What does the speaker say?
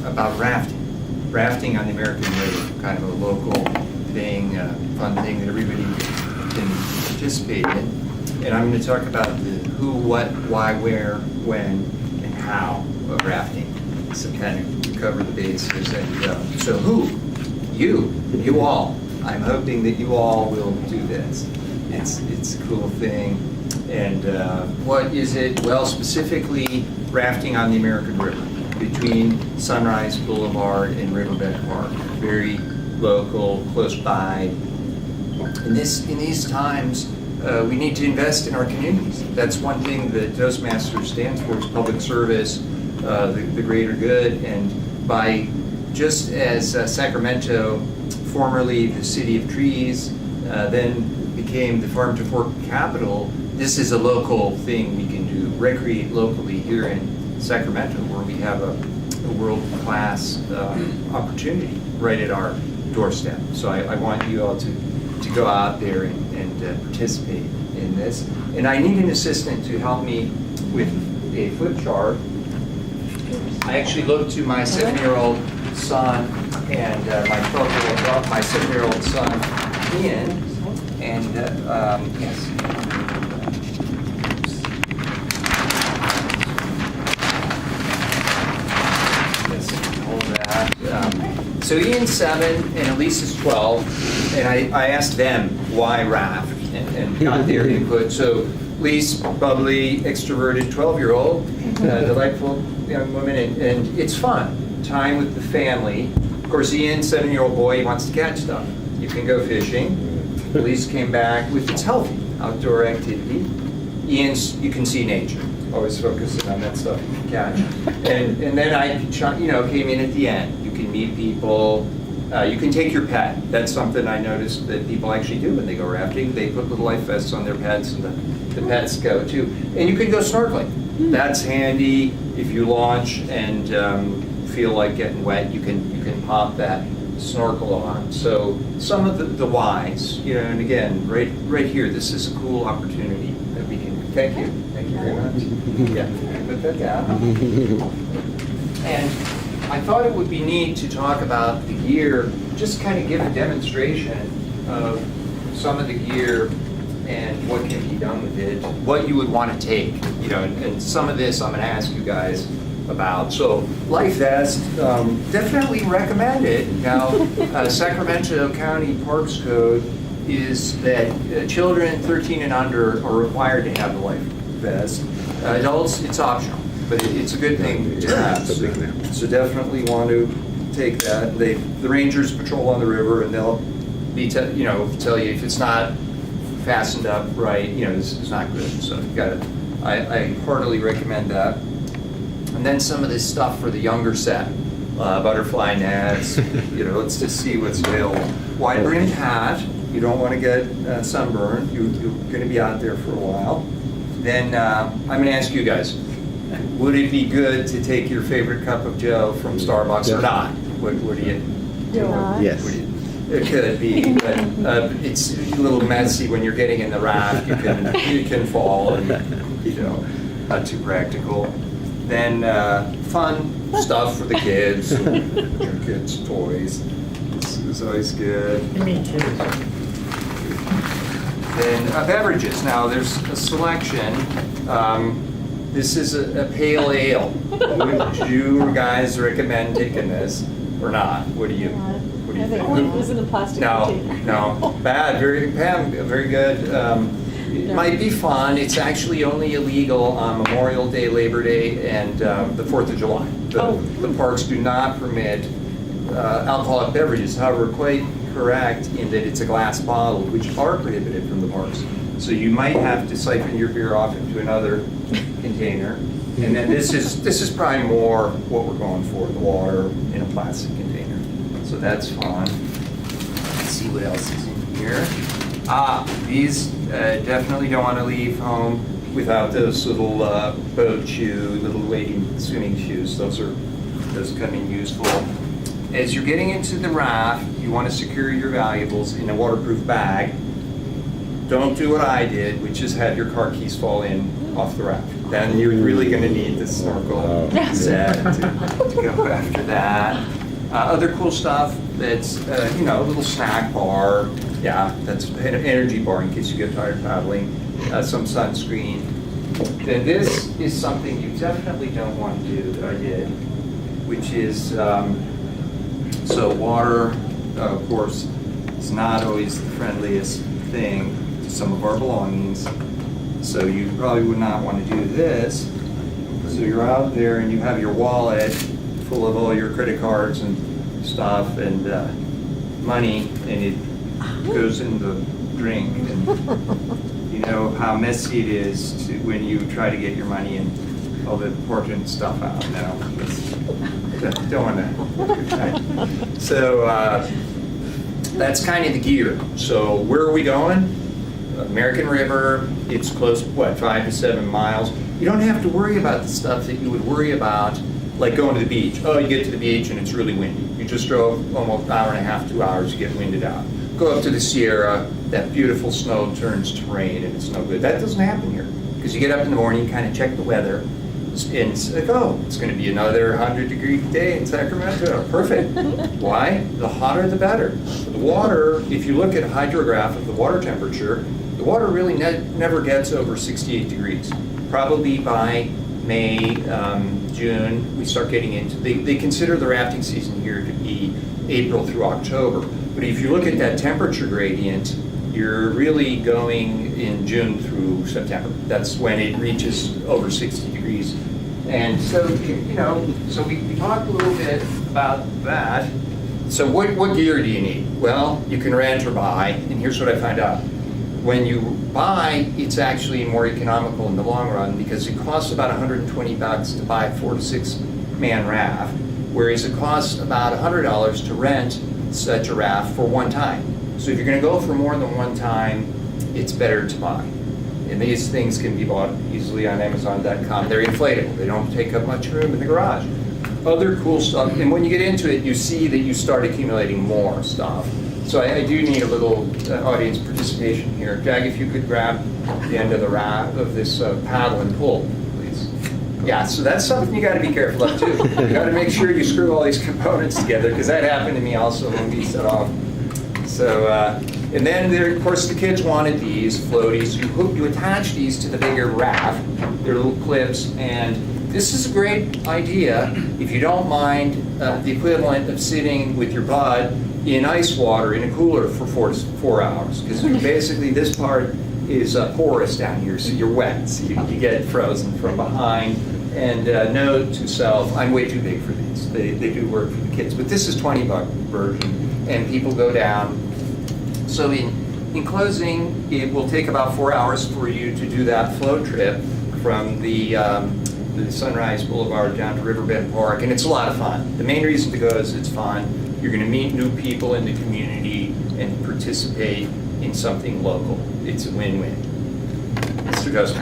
about rafting. Rafting on the American River, kind of a local thing, fun thing that everybody can participate in. And I'm going to talk about the who, what, why, where, when, and how of rafting. So kind of cover the bases. And so who? You all. I'm hoping that you all will do this. It's a cool thing. And what is it? Well, specifically rafting on the American River between Sunrise Boulevard and Riverbed Park. Very local, close by. In these times, we need to invest in our communities. That's one thing that Toastmasters stands for, is public service, the greater good. And by just as Sacramento, formerly the City of Trees, then became the Farm to Fork capital, this is a local thing we can do, recreate locally here in Sacramento, where we have a world-class opportunity right at our doorstep. So I want you all to go out there and participate in this. And I need an assistant to help me with a flip chart. I actually looked to my 7-year-old son and my 7-year-old son, Ian, and yes. So Ian's 7 and Elise is 12, and I asked them why raft and got their input. So Elise, bubbly, extroverted 12-year-old, delightful young woman, and it's fun. Time with the family. Of course, Ian, 7-year-old boy, he wants to catch stuff. You can go fishing. Elise came back with it's healthy outdoor activity. Ian's, you can see nature. Always focusing on that stuff you can catch. And then I came in at the end. You can meet people. You can take your pet. That's something I noticed that people actually do when they go rafting. They put little life vests on their pets, and the pets go too. And you can go snorkeling. That's handy if you launch and feel like getting wet. You can pop that snorkel on. So some of the whys, and again, right here, this is a cool opportunity that we can. Thank you very much. Yeah, put that down. And I thought it would be neat to talk about the gear, just kind of give a demonstration of some of the gear and what can be done with it, what you would want to take, and some of this I'm going to ask you guys about. So life vest, definitely recommend it. Now, Sacramento County Parks Code is that children 13 and under are required to have the life vest. Adults, it's optional, but it's a good thing to have. So definitely want to take that. The rangers patrol on the river, and they'll be tell you if it's not fastened up right, it's not good. So you got to. I heartily recommend that. And then some of this stuff for the younger set, butterfly nets. Let's just see what's available. Wide brimmed hat. You don't want to get sunburned. You're going to be out there for a while. Then I'm going to ask you guys, would it be good to take your favorite cup of Joe from Starbucks or not? What do you? Yes. It could be, but it's a little messy when you're getting in the raft. You can fall, and not too practical. Then fun stuff for the kids, your kids' toys. This is always good. Me too. Then beverages. Now there's a selection. This is a pale ale. Would you guys recommend taking this or not? What do you think? It was in a plastic container. No, bad. Very good. It might be fun. It's actually only illegal on Memorial Day, Labor Day, and the 4th of July. The parks do not permit alcoholic beverages. However, quite correct in that it's a glass bottle, which are prohibited from the parks. So you might have to siphon your beer off into another container. And then this is probably more what we're going for, the water in a plastic container. So that's fun. Let's see what else is in here. These definitely don't want to leave home without those little boat shoe, little wading swimming shoes. Those come in useful. As you're getting into the raft, you want to secure your valuables in a waterproof bag. Don't do what I did, which is have your car keys fall in off the raft. Then you're really going to need the snorkel set to go after that. Other cool stuff that's, a little snack bar. Yeah, that's an energy bar in case you get tired paddling. Some sunscreen. Then this is something you definitely don't want to do that I did, which is, so water, of course, is not always the friendliest thing to some of our belongings. So you probably would not want to do this. So you're out there and you have your wallet full of all your credit cards and stuff and money, and it goes in the drink. And you know how messy it is when you try to get your money and all the important stuff out. No, don't want to. So that's kind of the gear. So where are we going? American River. It's close, 5 to 7 miles. You don't have to worry about the stuff that you would worry about, like going to the beach. Oh, you get to the beach and it's really windy. You just drove almost an hour and a half, 2 hours to get winded out. Go up to the Sierra, that beautiful snow turns to rain and it's no good. That doesn't happen here. Because you get up in the morning, kind of check the weather, and it's like, oh, it's going to be another 100-degree day in Sacramento. Perfect. Why? The hotter the better. The water, if you look at a hydrograph of the water temperature, the water really never gets over 68 degrees. Probably by May, June, we start getting into, they consider the rafting season here to be April through October. But if you look at that temperature gradient, you're really going in June through September. That's when it reaches over 60 degrees. And so, so we talked a little bit about that. So what gear do you need? Well, you can rent or buy, and here's what I found out. When you buy, it's actually more economical in the long run because it costs about $120 to buy a 4 to 6 man raft, whereas it costs about $100 to rent such a raft for one time. So if you're going to go for more than one time, it's better to buy. And these things can be bought easily on Amazon.com. They're inflatable. They don't take up much room in the garage. Other cool stuff, and when you get into it, you see that you start accumulating more stuff. So I do need a little audience participation here. Jag, if you could grab the end of the raft of this paddle and pull, please. Yeah, so that's something you got to be careful of too. You got to make sure you screw all these components together because that happened to me also when we set off. So, and then there, of course, the kids wanted these floaties. You attach these to the bigger raft. They're little clips, and this is a great idea if you don't mind the equivalent of sitting with your bud in ice water in a cooler for 4 hours, because basically this part is porous down here, so you're wet, so you get frozen from behind. And note to self, I'm way too big for these. They do work for the kids, but this is $20 version, and people go down. So in closing, it will take about 4 hours for you to do that float trip from the Sunrise Boulevard down to Riverbend Park, and it's a lot of fun. The main reason to go is it's fun. You're going to meet new people in the community and participate in something local. It's a win-win. Mr. Gosman.